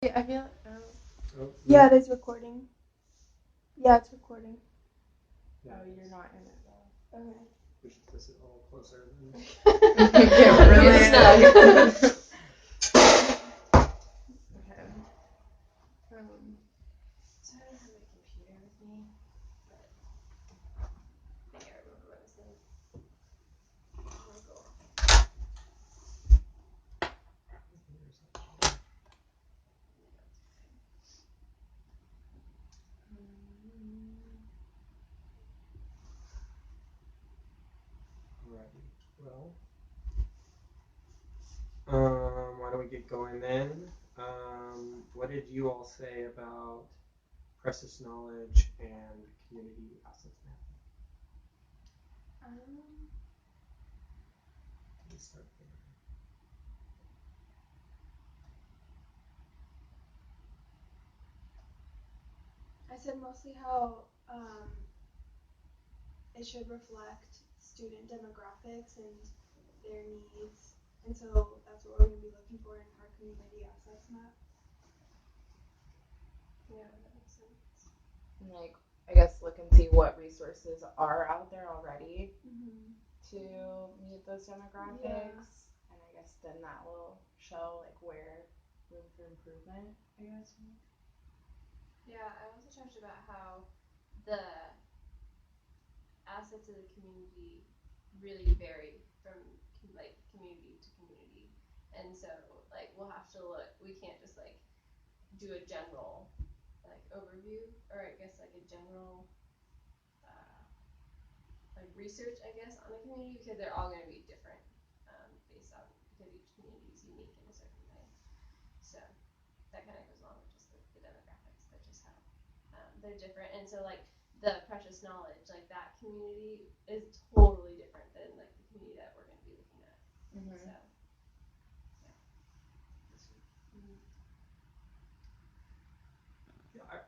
Yeah, I feel Oh, yeah, it is recording. Yeah, it's recording. yeah. Oh, you're not in it though. Okay. We should place it a little closer than. Get really Get snug. Okay. So I don't have my computer with me, but I think I remember what I was saying. I'll go off. Alrighty. Well, why don't we get going then? What did you all say about precious knowledge and community assets mapping? Let's start there. I said mostly how it should reflect student demographics and their needs, and so that's what we're going to be looking for in our community assets map. Yeah, that makes sense. And I guess look and see what resources are out there already to meet those demographics. Yeah. And I guess then that will show where room for improvement, I guess. Yeah, I also talked about how the assets of the community really vary from community to community, and so we'll have to look. We can't just do a general overview, or I guess a general research, I guess, on a community, because they're all going to be different based on because each community is unique in a certain way. So that kind of goes along with just the demographics, that just how they're different, and so the precious knowledge, that community is totally different than the community that we're going to be looking at. So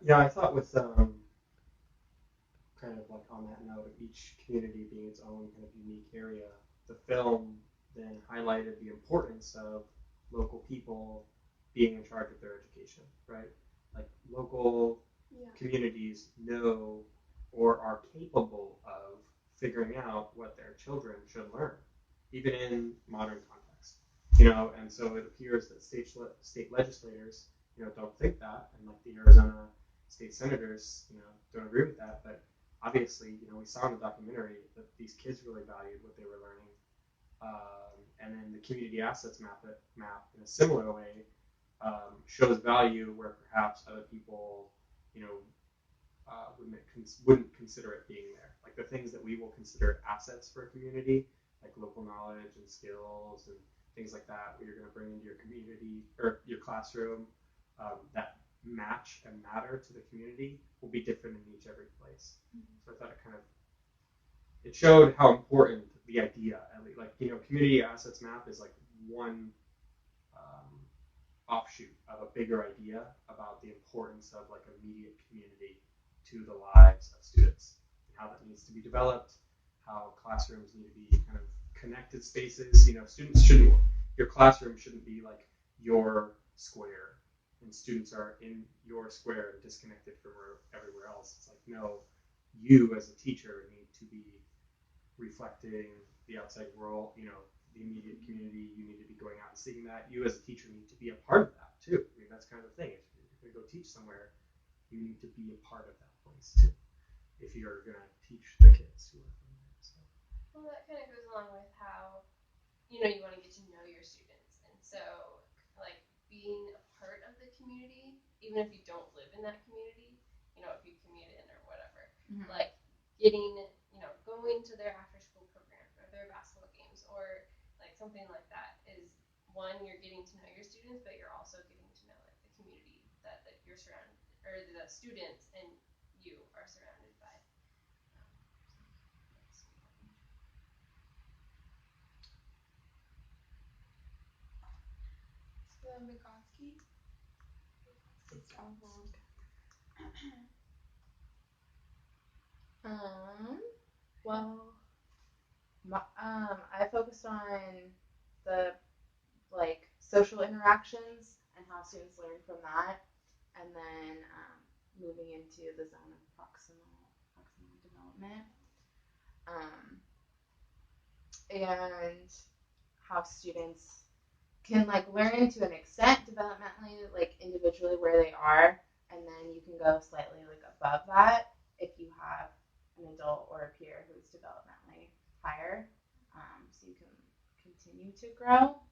yeah, I thought with kind of on that note of each community being its own kind of unique area, the film then highlighted the importance of local people being in charge of their education, right? Local communities know or are capable of figuring out what their children should learn, even in modern context. And so it appears that state legislators, don't think that, and the Arizona state senators, don't agree with that. But obviously, we saw in the documentary that these kids really valued what they were learning. And then the community assets map in a similar way shows value where perhaps other people, wouldn't consider it being there. The things that we will consider assets for a community, like local knowledge and skills and things like that, what you're going to bring into your community or your classroom, that match and matter to the community will be different in every place. So I thought it showed how important the idea, community assets map is one offshoot of a bigger idea about the importance of immediate community to the lives of students, and how that needs to be developed, how classrooms need to be kind of connected spaces. Your classroom shouldn't be your square and students are in your square and disconnected from everywhere else. It's no, you as a teacher need to be reflecting the outside world, the immediate community. You need to be going out and seeing that. You as a teacher need to be a part of that too. That's kind of the thing. If you're going to go teach somewhere, you need to be a part of that place too, if you're going to teach the kids who are from there. So. Well, that kind of goes along with how you want to get to know your students, and so being a part of the community, even if you don't live in that community, if you commute in or whatever, getting going to their after school program or their basketball games or something like that is one, you're getting to know your students, but you're also getting to know the community that you're surrounded, or the students and you are surrounded by. Vygotsky. Well, I focused on the social interactions and how students learn from that, and then moving into the zone of proximal development, and how students can like learn to an extent developmentally, like individually where they are, and then you can go slightly like above that if you have an adult or a peer who's developmentally higher, so you can continue to grow.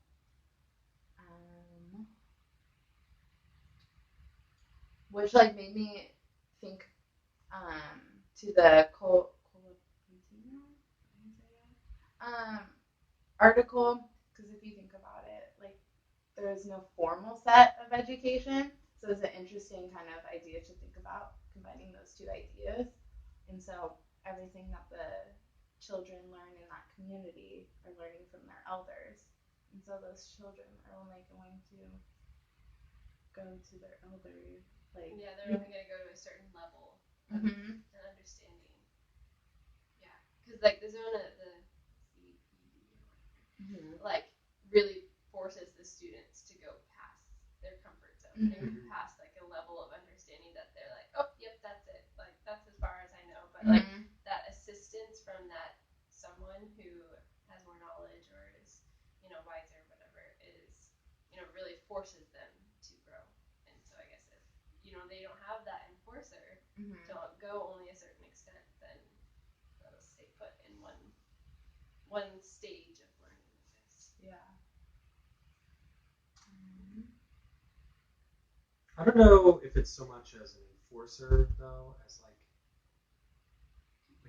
Which like made me think to the article, because if you think about it, like there is no formal set of education, so it's an interesting kind of idea to think about combining those two ideas. And so everything that the children learn in that community are learning from their elders, and so those children are only going to go to their elder, like they're only going to go to a certain level of an understanding. Yeah, because like the zone of the like really forces the students to go past their comfort zone and past like a level of understanding that they're like, oh, yep, that's it, like that's as far as I know. But like that assistance from that someone who has more knowledge or is, you know, wiser or whatever is, you know, really forces them to grow. And so I guess if, you know, they don't have that enforcer to go only a certain extent, then they'll stay put in one stage of learning, I guess. Yeah. I don't know if it's so much as an enforcer though, as like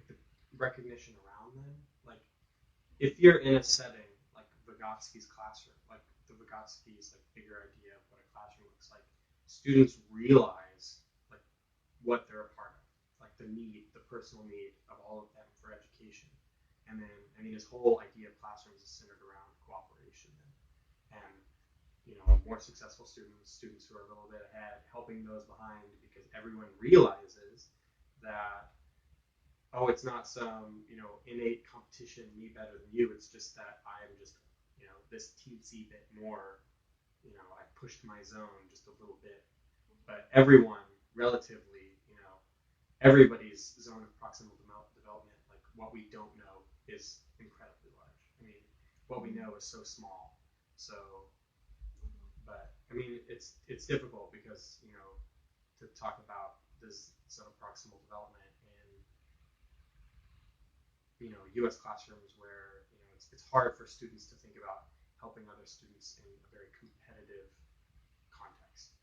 the recognition around them. Like if you're in a setting like Vygotsky's classroom, like the Vygotsky's like bigger idea of what a classroom looks like, students realize like what they're a part of, like the need, the personal need of all of them for education. And then I mean his whole idea of classrooms is centered around cooperation and you know, more successful students who are a little bit ahead, helping those behind, because everyone realizes that, oh, it's not some, you know, innate competition, me better than you. It's just that I'm just, you know, this teensy bit more, you know, I pushed my zone just a little bit. But everyone, relatively, you know, everybody's zone of proximal development, like what we don't know, is incredibly large. I mean, what we know is so small. So, but I mean, it's difficult because, you know, to talk about this sort of proximal development in, you know, U.S. classrooms where, you know, it's hard for students to think about helping other students in a very competitive context,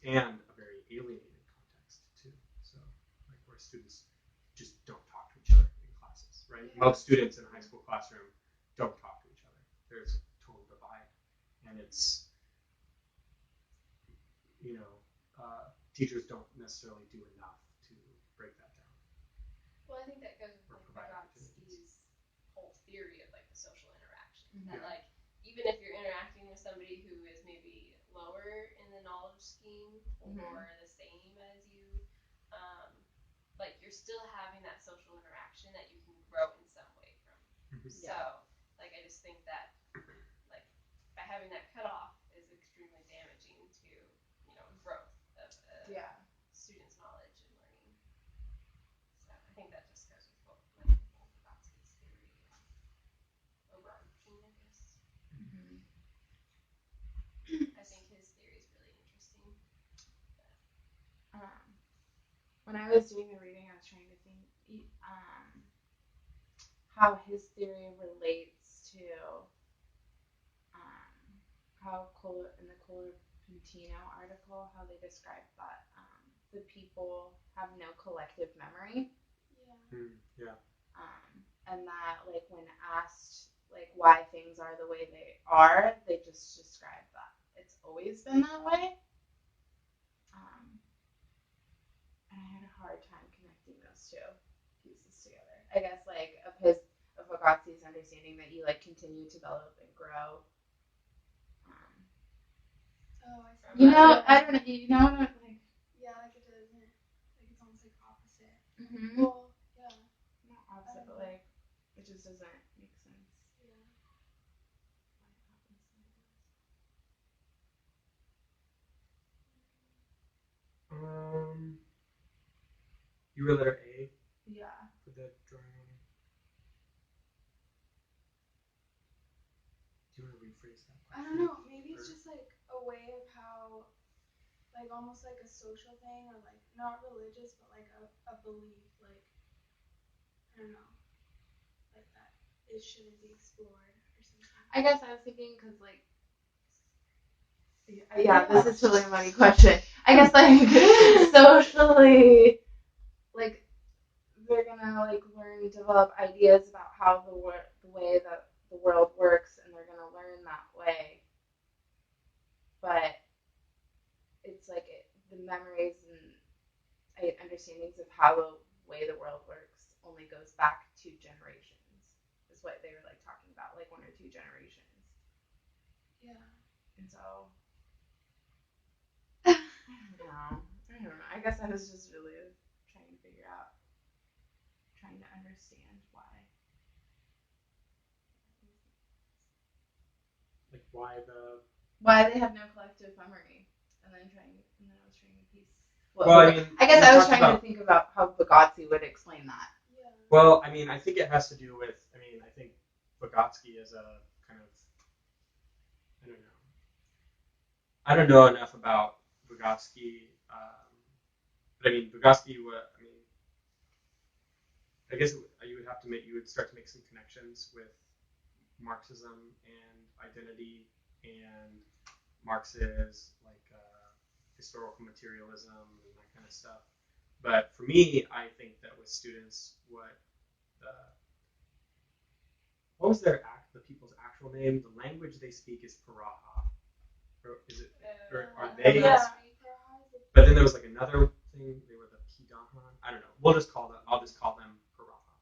and a very alienated context too. So, like where students just don't talk to each other in classes, right? Yeah. Most students in a high school classroom don't talk to each other. There's a total divide, and it's, you know, teachers don't necessarily do enough to break that down. Well, I think that goes with Vygotsky's whole theory of like the social interaction. That like even if you're interacting with somebody who is maybe lower in the knowledge scheme or the same as you, like you're still having that social interaction that you can grow in some way from. So like I just think that like by having that cutoff is extremely damaging to, you know, growth of students' knowledge and learning. So I think that just goes with what like Vygotsky's theory overarching, I guess. I think his theory is really interesting. When I was doing the reading, I was trying to think how his theory relates to how in the Kohler-Pintino article, how they describe that the people have no collective memory. And that like when asked like why things are the way they are, they just describe that it's always been that way. And I had a hard time connecting those two pieces together. I guess like of Vygotski's understanding that you like continue to develop and grow. I see. You know, I don't know. You know what I'm like? Yeah, like it doesn't. Like it's almost like opposite. Well, yeah. Not opposite, but like it just doesn't make sense. Yeah. You were letter A Yeah. for the drawing. Do you want to rephrase that? I don't know, maybe it's just like a way of how, like almost like a social thing, or like not religious, but like a belief, like, I don't know, like that it shouldn't be explored or something. I guess I was thinking because like. Yeah, this is totally a money question. I guess like socially, like they're gonna like learn, develop ideas about how the way that the world works, and they're gonna learn that way. But it's like the memories and understandings of how the way the world works only goes back 2 generations. Is what they were like talking about, like 1 or 2 generations. Yeah. And so. I don't know. I guess I was just really trying to understand why. Like why they have no collective memory, and then I was trying to piece. I guess I was trying to think about how Vygotsky would explain that. Yeah. Well, I mean, I think it has to do with. I mean, I think Vygotsky is a kind of. I don't know enough about Vygotsky, but I mean, Vygotsky. I guess you would start to make some connections with Marxism and identity and Marx's like historical materialism and that kind of stuff. But for me, I think that with students, what was the people's actual name? The language they speak is Paraha. Or is it? Or are they? Yeah. But then there was like another thing. They were the Pidahan. I don't know. I'll just call them Paraha,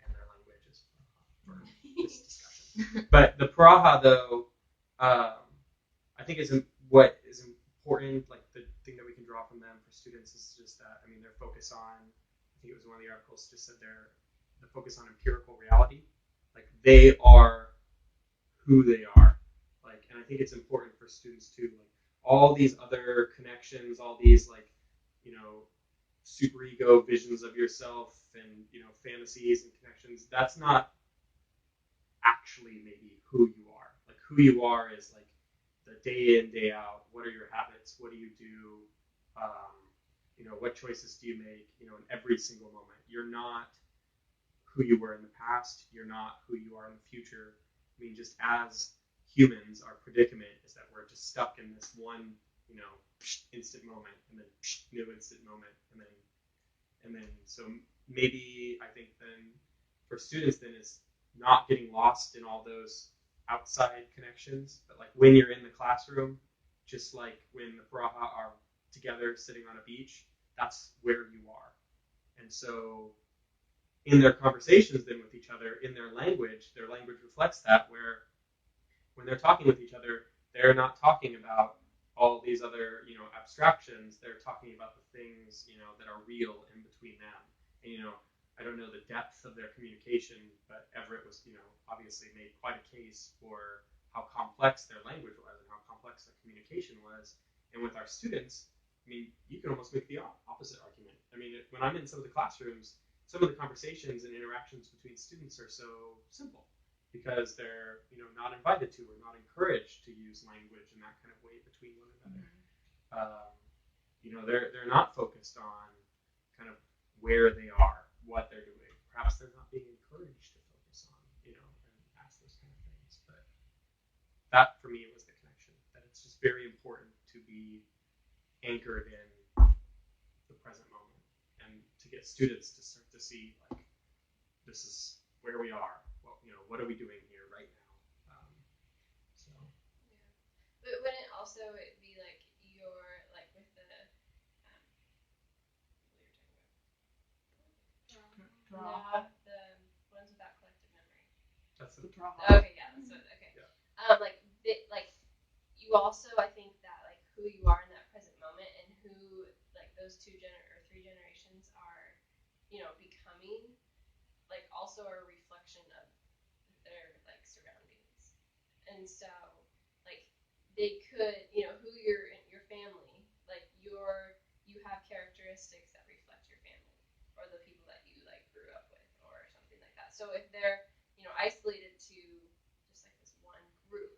and their language is Paraha for this discussion. But the Paraha, though, I think what is important. Like the thing that we can draw from them for students is just that. I mean, their focus on. I think it was one of the articles just said the focus on empirical reality. Like they are who they are. Like, and I think it's important for students too. Like all these other connections, all these like, super ego visions of yourself and fantasies and connections. That's not actually maybe who you are. Like who you are is like the day in, day out. What are your habits? What do you do? What choices do you make? In every single moment. You're not who you were in the past. You're not who you are in the future. I mean, just as humans, our predicament is that we're just stuck in this one, instant moment, and then new instant moment, and then so maybe I think then for students then is not getting lost in all those outside connections, but like when you're in the classroom, just like when the Paraha are together sitting on a beach, that's where you are. And so in their conversations then with each other, in their language reflects that, where when they're talking with each other, they're not talking about all these other, abstractions. They're talking about the things, that are real in between them. And, I don't know the depth of their communication, but Everett was, obviously made quite a case for how complex their language was and how complex their communication was. And with our students, I mean, you can almost make the opposite argument. I mean, when I'm in some of the classrooms, some of the conversations and interactions between students are so simple because they're, not invited to or not encouraged to use language in that kind of way between one another. They're not focused on kind of where they are, what they're doing. Perhaps they're not being encouraged to focus on, and ask those kind of things. But that, for me, was the connection. That it's just very important to be anchored in the present moment and to get students to start to see, like, this is where we are. What are we doing here right now? So. Yeah. But wouldn't it also be like your, like with the, Paraha. the ones without collective memory. That's the Paraha. Okay, yeah, that's what, okay. Yeah. Like you also, I think that like who you are in that present moment and who like those 3 generations are, becoming, like also are a reflection of their like surroundings. And so like they could, who your family, like you have characteristics that reflect your family, or So if they're, isolated to just like this one group,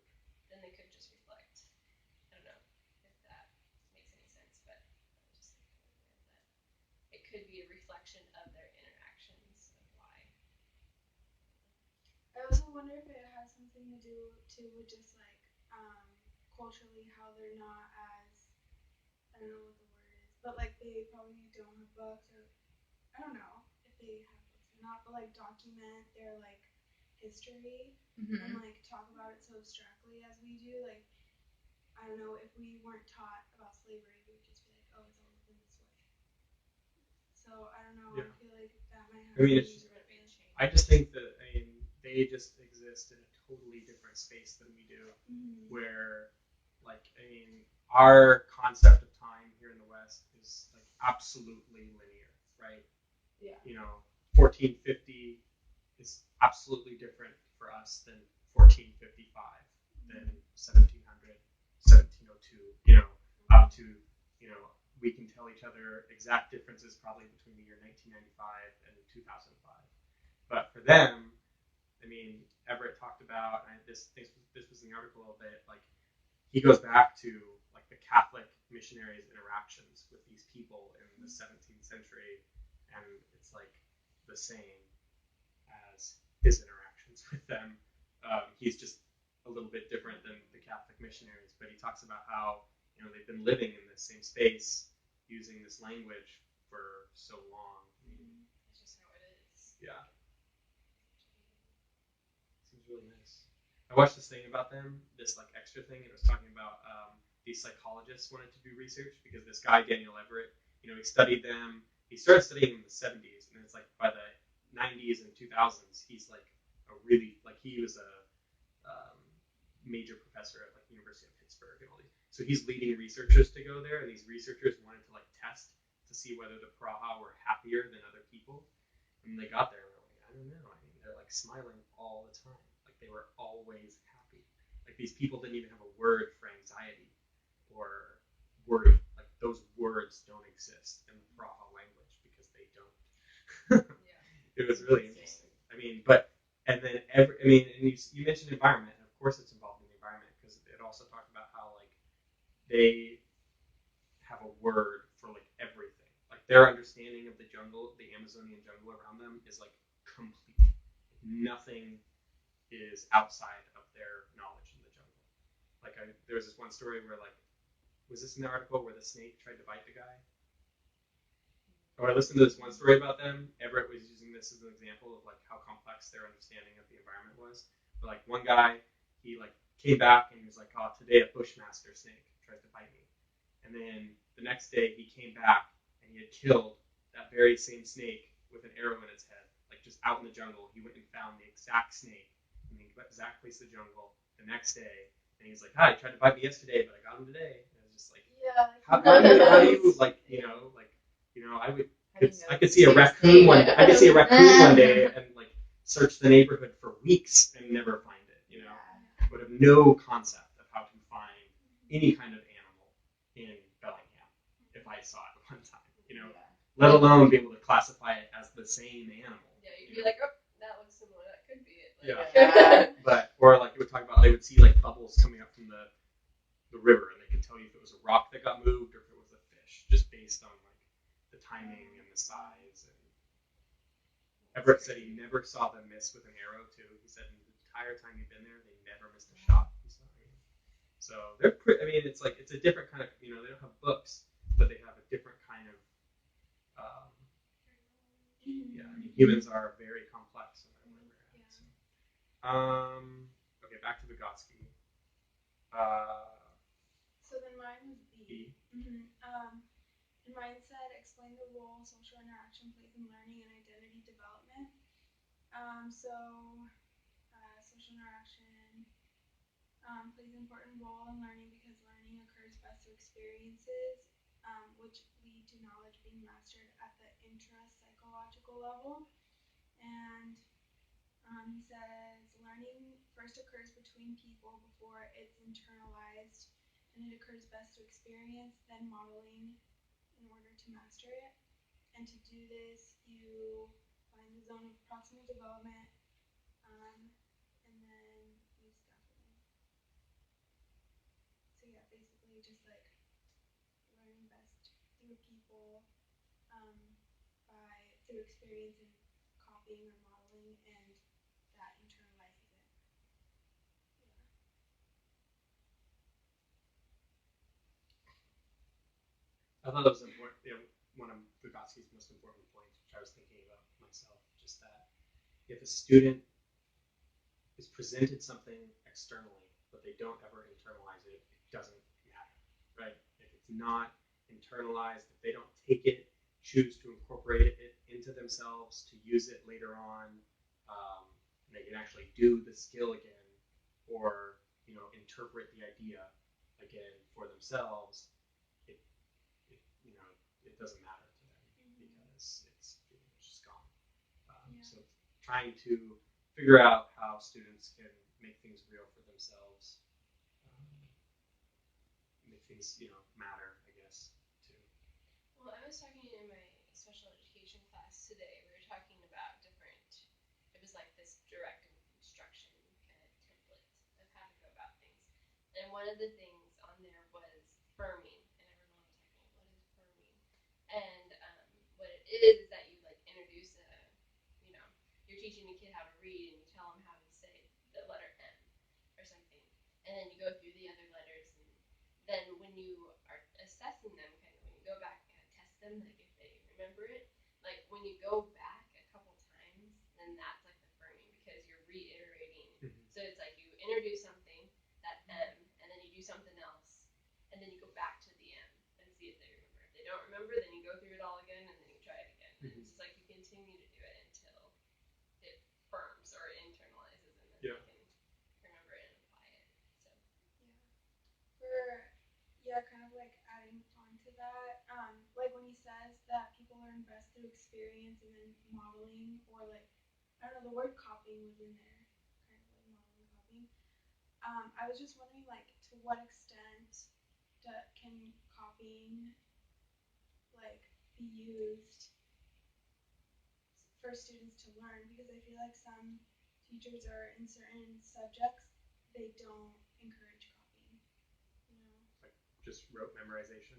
then they could just reflect. I don't know if that makes any sense, but I'm just that it could be a reflection of their interactions of why. I also wonder if it has something to do too with just like culturally how they're not as, I don't know what the word is, but like they probably don't have books, or I don't know if they have books or not, but like document their like history and like talk about it so abstractly as we do. Like, I don't know, if we weren't taught about slavery, we would just be like, oh, it's always been this way. So I don't know. Yeah. I feel like that might have. I mean, it's something to do with it. I just think that they just exist in a totally different space than we do, where our concept of time here in the West is like absolutely linear, right? Yeah. 1450 is absolutely different for us than 1455, than 1700, 1702. Up to we can tell each other exact differences probably between the year 1995 and 2005. But for them, I mean, Everett talked about, and this was in the article a little bit, like he goes back to like the Catholic missionaries' interactions with these people in the 17th century, and it's like the same as his interactions with them. He's just a little bit different than the Catholic missionaries, but he talks about how they've been living in this same space using this language for so long. It's just how it is. Yeah. Seems really nice. I watched this thing about them, this like extra thing. It was talking about these psychologists wanted to do research because this guy Daniel Everett, he studied them. He started studying in the 70s, and it's like by the 90s and 2000s, he's like a really he was a major professor at like University of Pittsburgh and all these. So he's leading researchers to go there, and these researchers wanted to like test to see whether the Praha were happier than other people. And they got there and they're like, I don't know. I mean, they're like smiling all the time. Like they were always happy. Like these people didn't even have a word for anxiety or worry. Like those words don't exist in the Praha language because they don't. It was really interesting. I mean, and you mentioned environment, and of course it's involved in the environment because it also talked about how like they have a word for like everything. Like their understanding of the jungle, the Amazonian jungle around them is like complete. Nothing is outside of their knowledge in the jungle. Like there was this one story where like, was this in the article where the snake tried to bite the guy? Oh, I listened to this one story about them. Everett was using this as an example of like how complex their understanding of the environment was. But like one guy, he like came back and he was like, "Oh, today a bushmaster snake tried to bite me." And then the next day he came back and he had killed that very same snake with an arrow in its head, like just out in the jungle. He went and found the exact snake in the exact place in the jungle the next day, and he was like, "Hi, he tried to bite me yesterday, but I got him today." And I was just like, yeah. how do you I could see a raccoon one day. I could see a raccoon one day and like search the neighborhood for weeks and never find it. I would have no concept of how to find any kind of animal in Bellingham if I saw it one time. Let alone be able to classify it as the same animal. Yeah, you'd be like, oh, that looks similar. That could be it. But or like it would talk about, they would see like bubbles coming up from the river, and they could tell you if it was a rock that got moved or if it was a fish, just based on like the timing and the size. And Everett said he never saw them miss with an arrow too. He said in the entire time he'd been there, they never missed a shot. So they're it's like it's a different kind of they don't have books, but they have a different kind of humans are very complex no matter where we're at. So. Okay, back to Vygotsky. So then mine was B. And mine said, explain the role social interaction plays in learning and identity development. Social interaction plays an important role in learning because learning occurs best through experiences, which lead to knowledge being mastered at the intra-psychological level. And he says, learning first occurs between people before it's internalized, and it occurs best through experience, then modeling in order to master it. And to do this, you find then the zone of proximal development, and then use scaffolding. So yeah, basically just like learning best through people, through experience and copying or modeling, and that internalizes it. I thought that was important. One of Vygotsky's most important points, which I was thinking about myself, just that if a student is presented something externally, but they don't ever internalize it, it doesn't matter, right? If it's not internalized, if they don't take it, choose to incorporate it into themselves, to use it later on, and they can actually do the skill again, or interpret the idea again for themselves, it doesn't matter to them because it's just gone. So trying to figure out how students can make things real for themselves, make things matter, I guess, too. Well, I was talking in my special education class today. We were talking about different. It was like this direct instruction kind of template of how to go about things, and one of the things on there was firming, and everyone was like, "Well, what is firming?" And what it is that you like introduce you're teaching a kid how to read, and you tell them how to say the letter M or something, and then you go through the other letters, and then when you are assessing them, kind of when you go back and kind of test them, like if they remember it, like when you go back a couple times, then that's like the firming because you're reiterating. So it's like you introduce something, that M, and then you do something else, and then you go back to the M and see if they remember. If they don't remember, then you go through it all again, and then you try it again. And it's just like you continue to do it until it firms or internalizes, and then they can remember it and apply it. So Kind of like adding on to that, like when he says that people learn best through experience and then modeling, or like, I don't know, the word copying was in there, kind of like modeling, copying. I was just wondering, like, to what extent can copying like be used for students to learn, because I feel like some teachers are in certain subjects, they don't encourage copying. Like just rote memorization.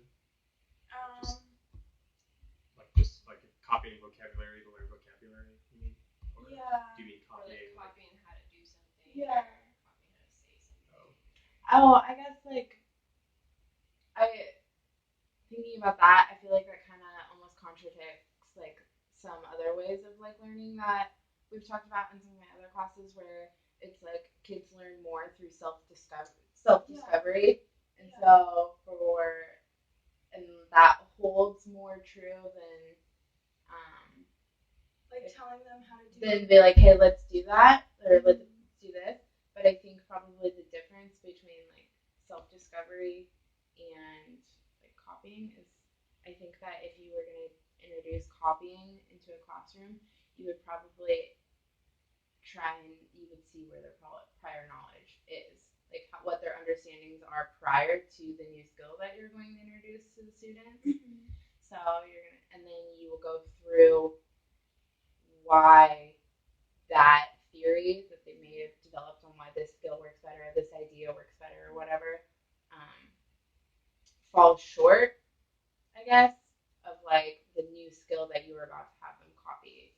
Just like copying vocabulary to learn vocabulary. You mean? Or do you mean copying? Or like copying how to do something. Yeah. Or copying how to say something. Oh, I guess thinking about that, I feel like that kind of almost contradicts like some other ways of like learning that we've talked about in some of my other classes, where it's like kids learn more through self-discovery, and so that holds more true than like telling them how to do then be like, hey, let's do that, or let's do this. But I think probably the difference between like self-discovery and like copying is, I think that if you were going to introduce copying into a classroom, you would probably you would see where their prior knowledge is, like what their understandings are prior to the new skill that you're going to introduce to the students. So and then you will go through why that theory that they may have developed on why this skill works better, this idea works better, or whatever, falls short, I guess, of like the new skill that you were about to have them copy.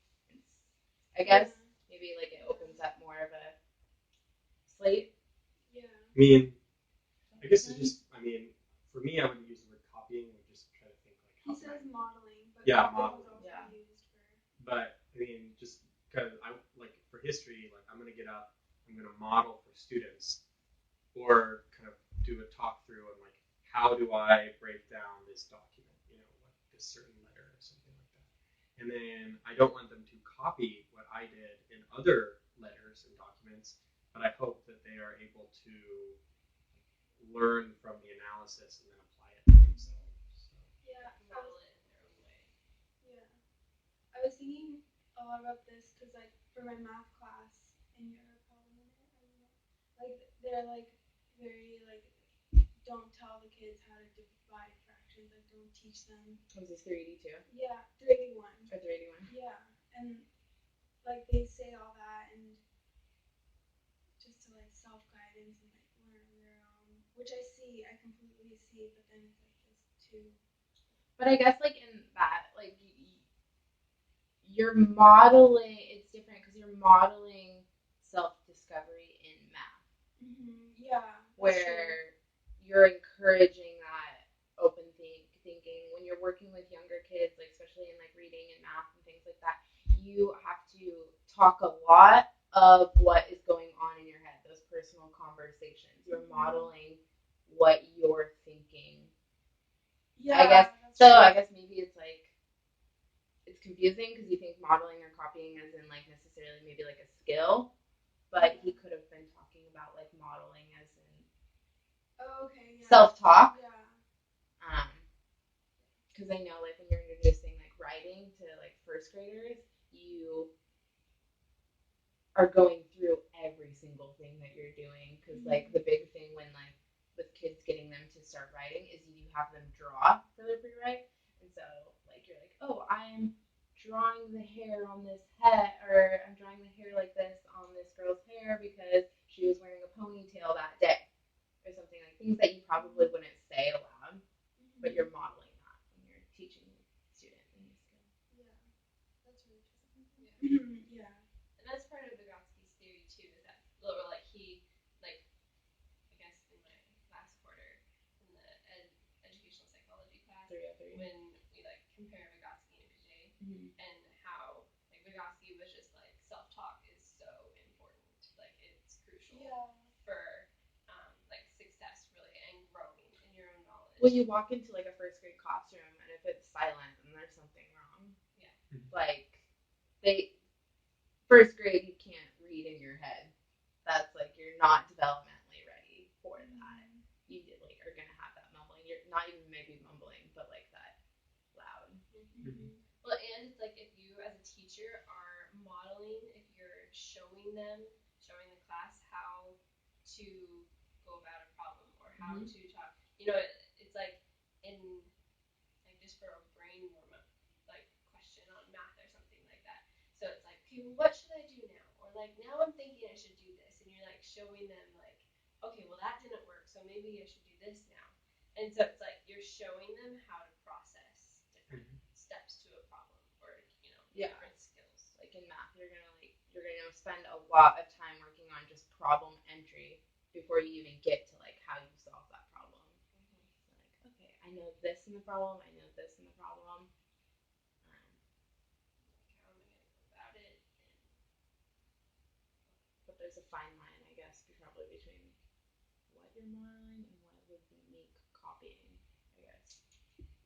I guess maybe like it opens up more of a slate. Yeah. I mean, I guess it's just, for me, I would use the word copying and just try to think like. He says modeling, but modeling. Also used for. But I mean, just because I like for history, like I'm gonna get up, I'm gonna model for students, or kind of do a talk through on like how do I break down this document, like this certain letter or something like that. And then I don't want them to copy what I did in other letters and documents, but I hope that they are able to learn from the analysis and then apply it to themselves. So. Yeah, model it in their own way. Yeah, I was thinking a lot about this because, like, for my math class in Europe, like they're like very like don't tell the kids how to divide fractions. Like, don't teach them. Was this 382? Yeah, 381. Or 381? Yeah, and like they say all that and just to like self-guidance and like learn on their own, which I completely see, but then it's like this too. But I guess like in that, like you're modeling. It's different because you're modeling self-discovery in math, Yeah. where you're encouraging that open thinking. When you're working with younger kids, like especially in like reading and math and things like that, you have to talk a lot of what is going on in your head, those personal conversations. You're modeling what you're thinking. Yeah. I guess so. I guess maybe it's like it's confusing because you think modeling or copying as in like necessarily maybe like a skill, but he could have been talking about like modeling as in self-talk. Yeah. Because I know like when you're introducing like writing to like first graders, you are going through every single thing that you're doing. Because like the big thing when like with kids getting them to start writing is you have them draw for their pre-write, and so like you're like, oh, I'm drawing the hair on this head, or I'm drawing the hair like this on this girl's hair because she was wearing a ponytail that day, or something like things that you probably wouldn't say aloud, but you're modeling that when you're teaching students a new skill. Yeah, that's really true. Yeah. And that's part of Vygotsky's theory too, is that like he like I guess in my last quarter in the educational psychology class when we like compare Vygotsky and Piaget and how like Vygotsky was just like self-talk is so important, like it's crucial for like success really and growing in your own knowledge. When you walk into like a first grade classroom and if it's silent then there's something wrong. Yeah. Like first grade you can't read in your head. That's like you're not developmentally ready for that. You like are gonna have that mumbling. You're not even maybe mumbling, but like that loud. Well, and it's like if you as a teacher are modeling, if you're showing the class how to go about a problem or how to talk, it's like in like just for a brain warm up like question on math or something like that. So it's like, okay, well, what should I do now? Or like now I'm thinking I should do this, and you're like showing them like, okay, well that didn't work, so maybe I should do this now. And so it's like you're showing them how to process different steps to a problem or different skills. Like in math, you're gonna spend a lot of time working on just problem entry before you even get to like how you solve that problem. So like, okay, I know this in the problem, I know this in the problem. How am I gonna go about it? But there's a fine line, I guess, probably between what you're modeling and what would make copying, I guess.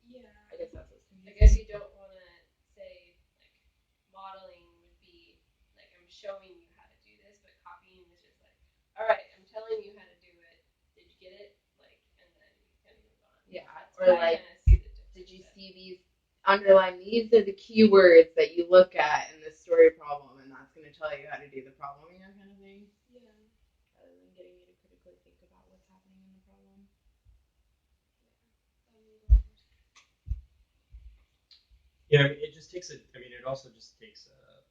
Yeah. I guess that's what's confusing. I guess you don't want to say like modeling would be like I'm showing you how to do this, but copying is just like, all right, I'm telling you how to do it. Did you get it? Like, and then you kind of move on. Yeah. That's Or like, did you see these underline? These are the keywords that you look at in this story problem, and that's going to tell you how to do the problem, kind of thing. Yeah. Rather than getting you to critically think about what's happening in the problem. Yeah, I mean, it just takes it also just takes a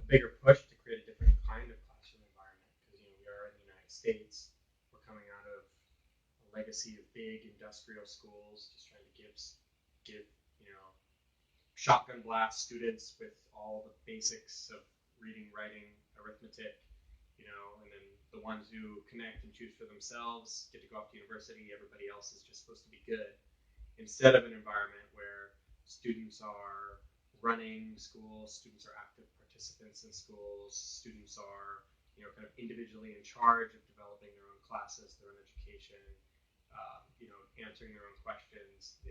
bigger push to create a different kind of classroom environment because we are in the United States. We're coming out of a legacy of big industrial schools, just trying to give shotgun blast students with all the basics of reading, writing, arithmetic, and then the ones who connect and choose for themselves get to go off to university. Everybody else is just supposed to be good. Instead of an environment where students are running schools, students are active participants in schools, students are kind of individually in charge of developing their own classes, their own education, answering their own questions.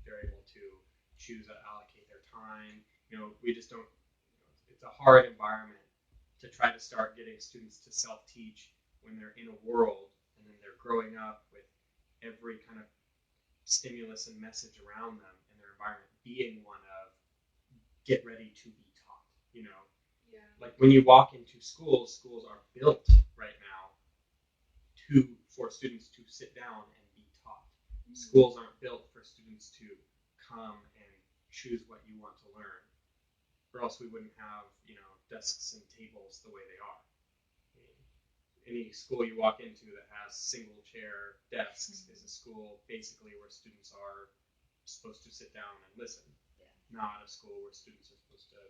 They're able to choose how to allocate their time. We just don't. It's a hard environment to try to start getting students to self-teach when they're in a world and then they're growing up with every kind of stimulus and message around them and their environment being one of get ready to be taught. Yeah. Like when you walk into schools are built right now for students to sit down and be taught. Schools aren't built for students to come and choose what you want to learn. or else we wouldn't have, desks and tables the way they are. I mean, any school you walk into that has single chair desks is a school basically where students are supposed to sit down and listen, not a school where students are supposed to,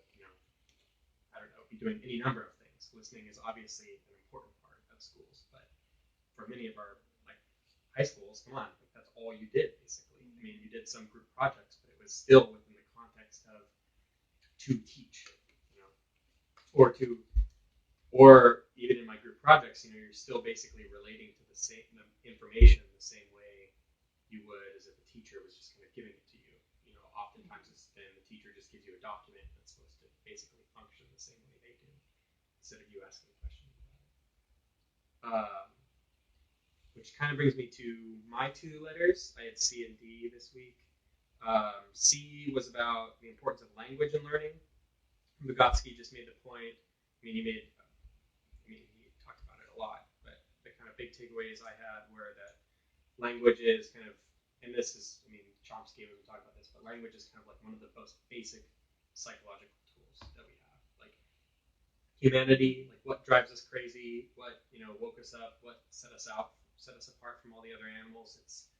be doing any number of things. Listening is obviously an important part of schools, but for many of our high schools, come on, that's all you did basically. I mean, you did some group projects, but it was still within the context of to teach, or even in my group projects, you're still basically relating to the information the same way you would as if a teacher was just kind of giving it to you. Oftentimes then the teacher just gives you a document that's supposed to basically function the same way they do, instead of you asking questions about it. Which kind of brings me to my two letters. I had C and D this week. C was about the importance of language and learning. Vygotsky just made the point. He talked about it a lot, but the kind of big takeaways I had were that language is kind of, and this is, Chomsky was talking about this, but language is kind of like one of the most basic psychological tools that we have. Like humanity, like what drives us crazy, what woke us up, what set us apart from all the other animals. It's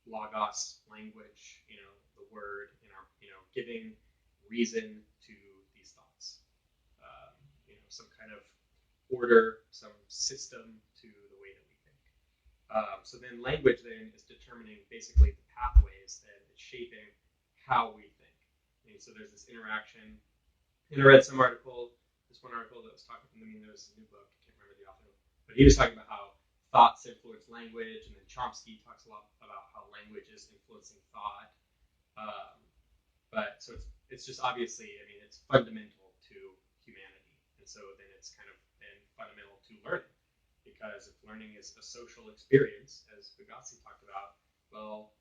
logos, language, the word, and our, giving reason to these thoughts. Some kind of order, some system to the way that we think. So then language then is determining basically the pathways that is shaping how we think. And so there's this interaction. And I read some article, this one article that was talking, there was a new book, I can't remember the author, but he was talking about how thoughts influence language, and then Chomsky talks a lot about how language is influencing thought. But so it's just obviously, it's fundamental to humanity, and so then it's kind of then fundamental to learning, because if learning is a social experience, as Vygotsky talked about, well,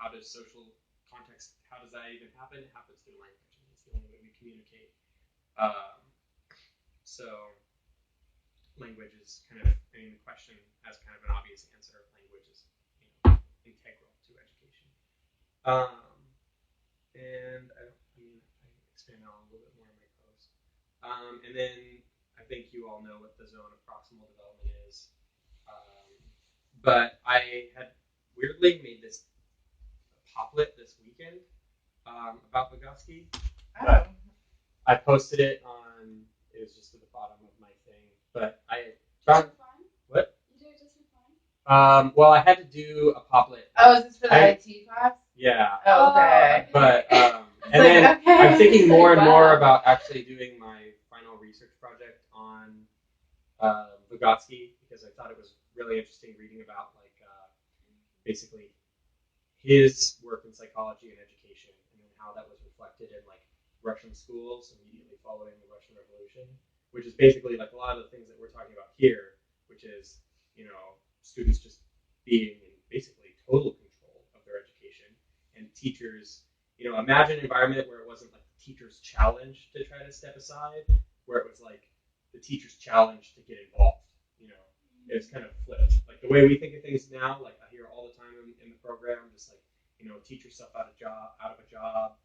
how does social context, how does that even happen? It happens through language, and it's the only way we communicate. So language is kind of, the question has kind of an obvious answer. Language is, integral to education. And I expand on a little bit more in my post. And then I think you all know what the zone of proximal development is. But I had weirdly made this poplet this weekend about Vygotsky. Oh. I posted it on, it was just at the bottom of my thing, but I found, what? You did it just for fun? Well, I had to do a poplet. Oh, is this for the IT class? Yeah. Oh, okay. But, and then okay. I'm thinking more and more about actually doing my final research project on Vygotsky, because I thought it was really interesting reading about, basically his work in psychology and education, and then how that was reflected in, Russian schools immediately following the Russian Revolution, which is basically a lot of the things that we're talking about here, which is, students just being in basically total control of their education, and teachers, imagine an environment where it wasn't the teacher's challenge to try to step aside, where it was the teacher's challenge to get involved. It's kind of flipped. The way we think of things now, I hear all the time in the program, just teach yourself out of a job,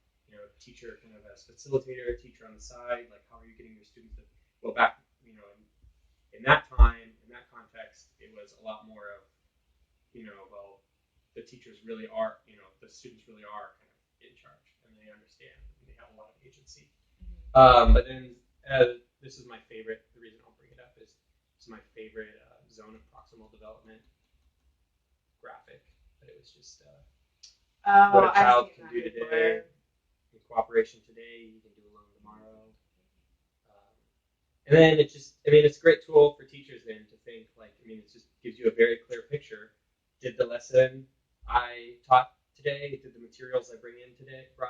teacher kind of as facilitator, teacher on the side, how are you getting your students to, well, back, in that time, in that context, it was a lot more of, well, the teachers really are, the students really are kind of in charge, and they understand, and they have a lot of agency. But then, this is my favorite, the reason I'll bring it up is, it's my favorite zone of proximal development graphic, but it was just what a child can do today. In cooperation today, you can do alone tomorrow. And then it just, it's a great tool for teachers then to think, it just gives you a very clear picture. Did the lesson I taught today, did the materials I brought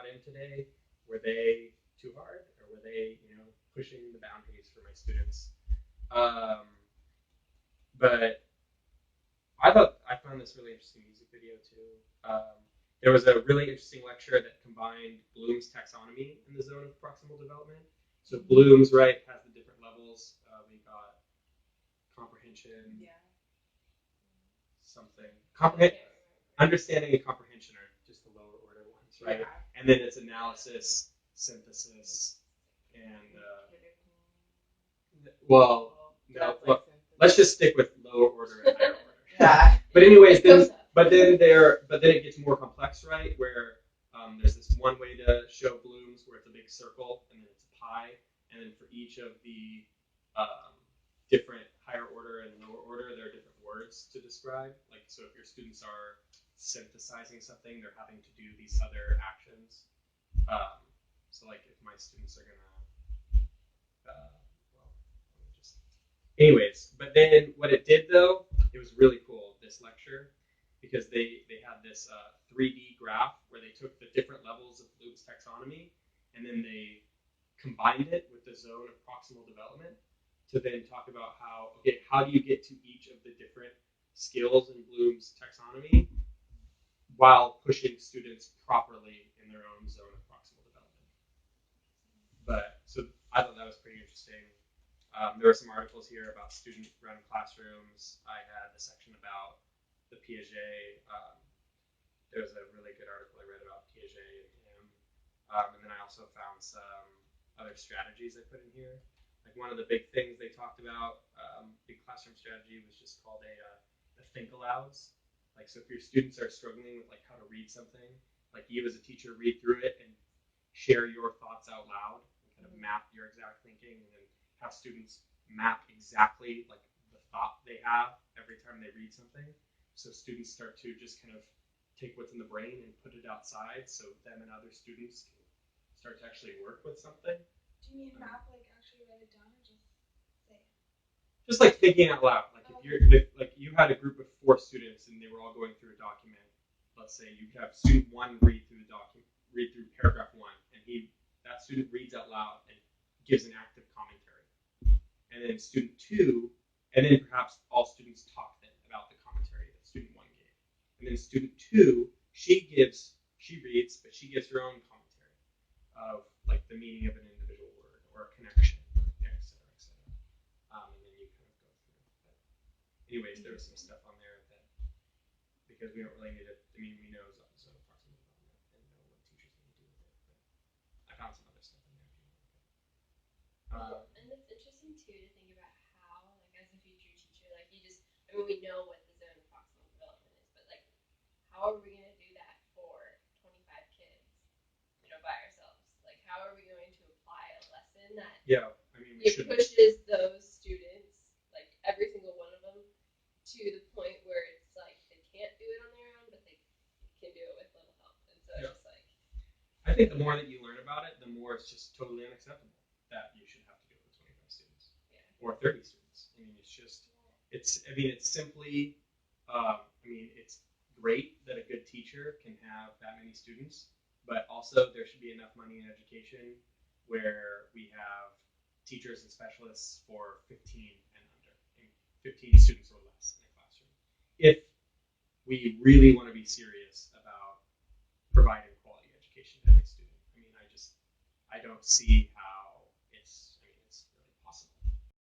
in today, were they too hard, or were they, pushing the boundaries for my students? But I found this really interesting music video too. There was a really interesting lecture that combined Bloom's taxonomy in the zone of proximal development. So Bloom's, has the different levels. We got comprehension, understanding and comprehension are just the lower order ones, right? Yeah. And then it's analysis, synthesis, and well, no, well, let's just stick with lower order and higher order. Yeah. But anyways, then it gets more complex, right? Where there's this one way to show blooms where it's a big circle and then it's a pie, and then for each of the different higher order and lower order, there are different words to describe. Like, so if your students are synthesizing something, they're having to do these other actions. So like if my students are gonna, anyways, but then what it did though, it was really cool, this lecture, because they had this 3D graph where they took the different levels of Bloom's taxonomy and then they combined it with the zone of proximal development to then talk about how do you get to each of the different skills in Bloom's taxonomy while pushing students properly in their own zone of proximal development. But so I thought that was pretty interesting. There were some articles here about student-run classrooms. I had a section about the Piaget. There was a really good article I read about Piaget and him. And then I also found some other strategies I put in here. Like one of the big things they talked about, big classroom strategy, was just called the think alouds. Like, so if your students are struggling with like how to read something, like you as a teacher read through it and share your thoughts out loud and kind of map your exact thinking, and then have students map exactly like the thought they have every time they read something. So students start to just kind of take what's in the brain and put it outside, so them and other students can start to actually work with something. Do you mean map, like actually write it down, or just say it? Just like thinking out loud. Like if you're like you had a group of 4 students and they were all going through a document. Let's say you could have student 1 read through the document, read through paragraph 1, and that student reads out loud and gives an active commentary. And then student 2, and then perhaps all students talk then about the commentary that student 1 gave. And then student 2, she reads, but she gives her own commentary of like the meaning of an individual word or a connection, et cetera, et cetera. And then you kind of go through. But anyways, there was some stuff on there that, because we don't really need it, I mean, we know zone of proximal development and know what teachers need to do with it. But I found some other stuff in there if you want to look at it. And it's interesting too to think about how, like as a future teacher, like we know what the zone of proximal development is, but like how are we going to do that for 25 kids, by ourselves? Like how are we going to apply a lesson that pushes those students, like every single one of them, to the point where it's like they can't do it on their own, but they can do it with little help. And so it's just like, I think the more that you learn about it, the more it's just totally unacceptable that you should have to do it with 25 students or 30 students. I mean, it's simply, it's great that a good teacher can have that many students, but also there should be enough money in education where we have teachers and specialists for 15 and under, 15 students or less in a classroom. If we really want to be serious about providing quality education to every student. I mean, I don't see